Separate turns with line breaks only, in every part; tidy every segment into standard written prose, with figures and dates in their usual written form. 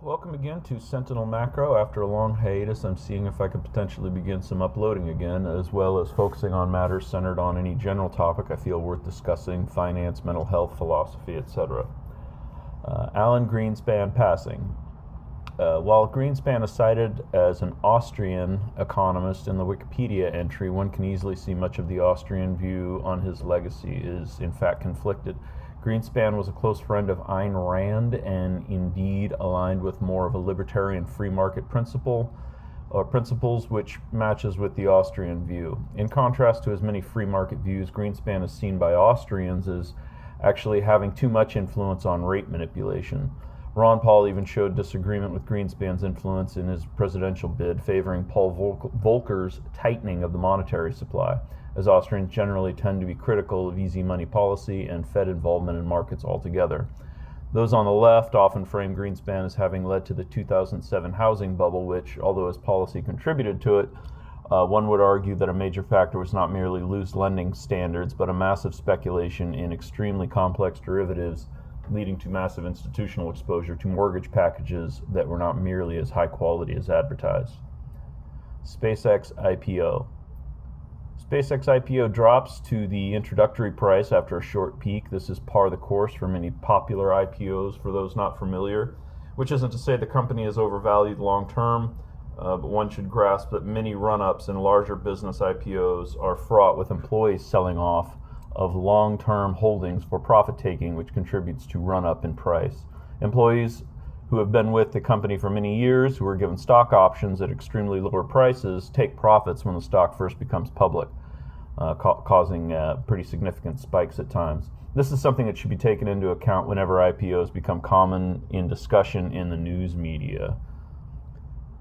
Welcome again to Sentinel Macro. After a long hiatus, I'm seeing if I could potentially begin some uploading again, as well as focusing on matters centered on any general topic I feel worth discussing: finance, mental health, philosophy, etc. Alan Greenspan passing. While Greenspan is cited as an Austrian economist in the Wikipedia entry, one can easily see much of the Austrian view on his legacy is in fact conflicted. Greenspan was a close friend of Ayn Rand and indeed aligned with more of a libertarian free market principles, which matches with the Austrian view. In contrast to his many free market views, Greenspan is seen by Austrians as actually having too much influence on rate manipulation. Ron Paul even showed disagreement with Greenspan's influence in his presidential bid, favoring Paul Volcker's tightening of the monetary supply, as Austrians generally tend to be critical of easy money policy and Fed involvement in markets altogether. Those on the left often frame Greenspan as having led to the 2007 housing bubble, which, although his policy contributed to it, one would argue that a major factor was not merely loose lending standards, but a massive speculation in extremely complex derivatives, leading to massive institutional exposure to mortgage packages that were not merely as high quality as advertised. Spacex IPO. Spacex IPO drops to the introductory price after a short peak. This is par the course for many popular IPOs for those not familiar, which isn't to say the company is overvalued long term, but one should grasp that many run-ups in larger business IPOs are fraught with employees selling off of long-term holdings for profit-taking, which contributes to run-up in price. Employees who have been with the company for many years, who are given stock options at extremely lower prices, take profits when the stock first becomes public, causing pretty significant spikes at times. This is something that should be taken into account whenever IPOs become common in discussion in the news media.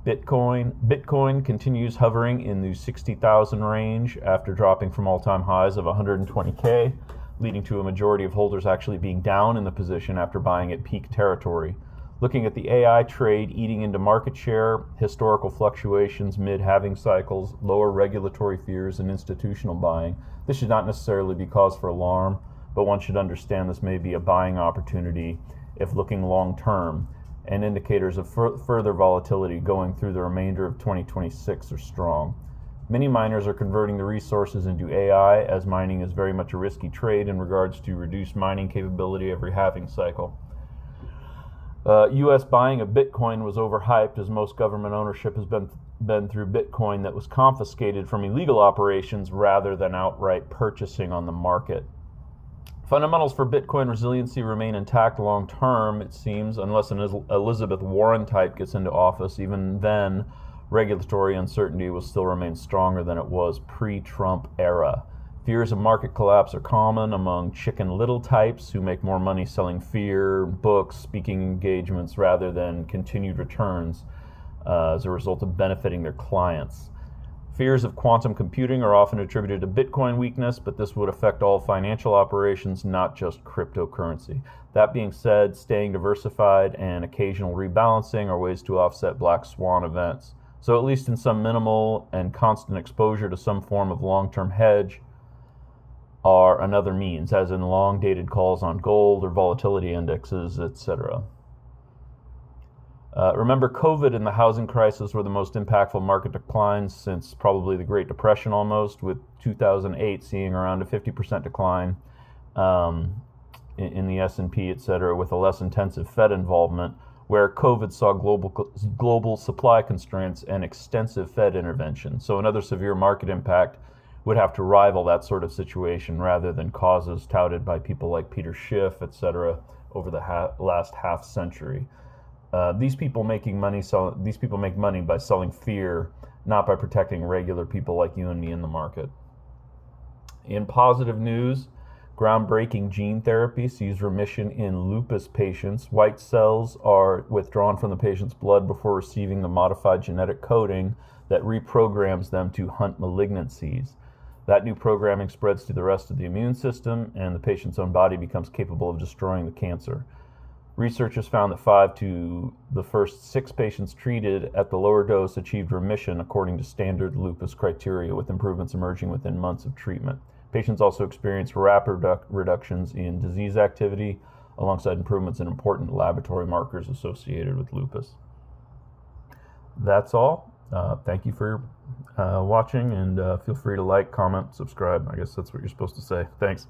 Bitcoin continues hovering in the 60,000 range after dropping from all-time highs of 120K, leading to a majority of holders actually being down in the position after buying at peak territory. Looking at the AI trade eating into market share, historical fluctuations mid-halving cycles, lower regulatory fears, and institutional buying, this should not necessarily be cause for alarm, but one should understand this may be a buying opportunity if looking long-term, and indicators of further volatility going through the remainder of 2026 are strong. Many miners are converting the resources into AI, as mining is very much a risky trade in regards to reduced mining capability every halving cycle. U.S. buying of Bitcoin was overhyped, as most government ownership has been through Bitcoin that was confiscated from illegal operations rather than outright purchasing on the market. Fundamentals for Bitcoin resiliency remain intact long term, it seems, unless an Elizabeth Warren type gets into office. Even then, regulatory uncertainty will still remain stronger than it was pre-Trump era. Fears of market collapse are common among Chicken Little types who make more money selling fear, books, speaking engagements rather than continued returns as a result of benefiting their clients. Fears of quantum computing are often attributed to Bitcoin weakness, but this would affect all financial operations, not just cryptocurrency. That being said, staying diversified and occasional rebalancing are ways to offset black swan events. So at least in some minimal and constant exposure to some form of long-term hedge are another means, as in long-dated calls on gold or volatility indexes, etc. Remember, COVID and the housing crisis were the most impactful market declines since probably the Great Depression almost, with 2008 seeing around a 50% decline in the S&P, etc., with a less intensive Fed involvement, where COVID saw global supply constraints and extensive Fed intervention. So another severe market impact would have to rival that sort of situation rather than causes touted by people like Peter Schiff, etc., over the last half century. These people make money by selling fear, not by protecting regular people like you and me in the market. In positive news, groundbreaking gene therapy sees remission in lupus patients. White cells are withdrawn from the patient's blood before receiving the modified genetic coding that reprograms them to hunt malignancies. That new programming spreads to the rest of the immune system, and the patient's own body becomes capable of destroying the cancer. Researchers found that 5 to the first 6 patients treated at the lower dose achieved remission according to standard lupus criteria, with improvements emerging within months of treatment. Patients also experienced rapid reductions in disease activity, alongside improvements in important laboratory markers associated with lupus. That's all. Thank you for watching, and feel free to like, comment, subscribe. I guess that's what you're supposed to say. Thanks.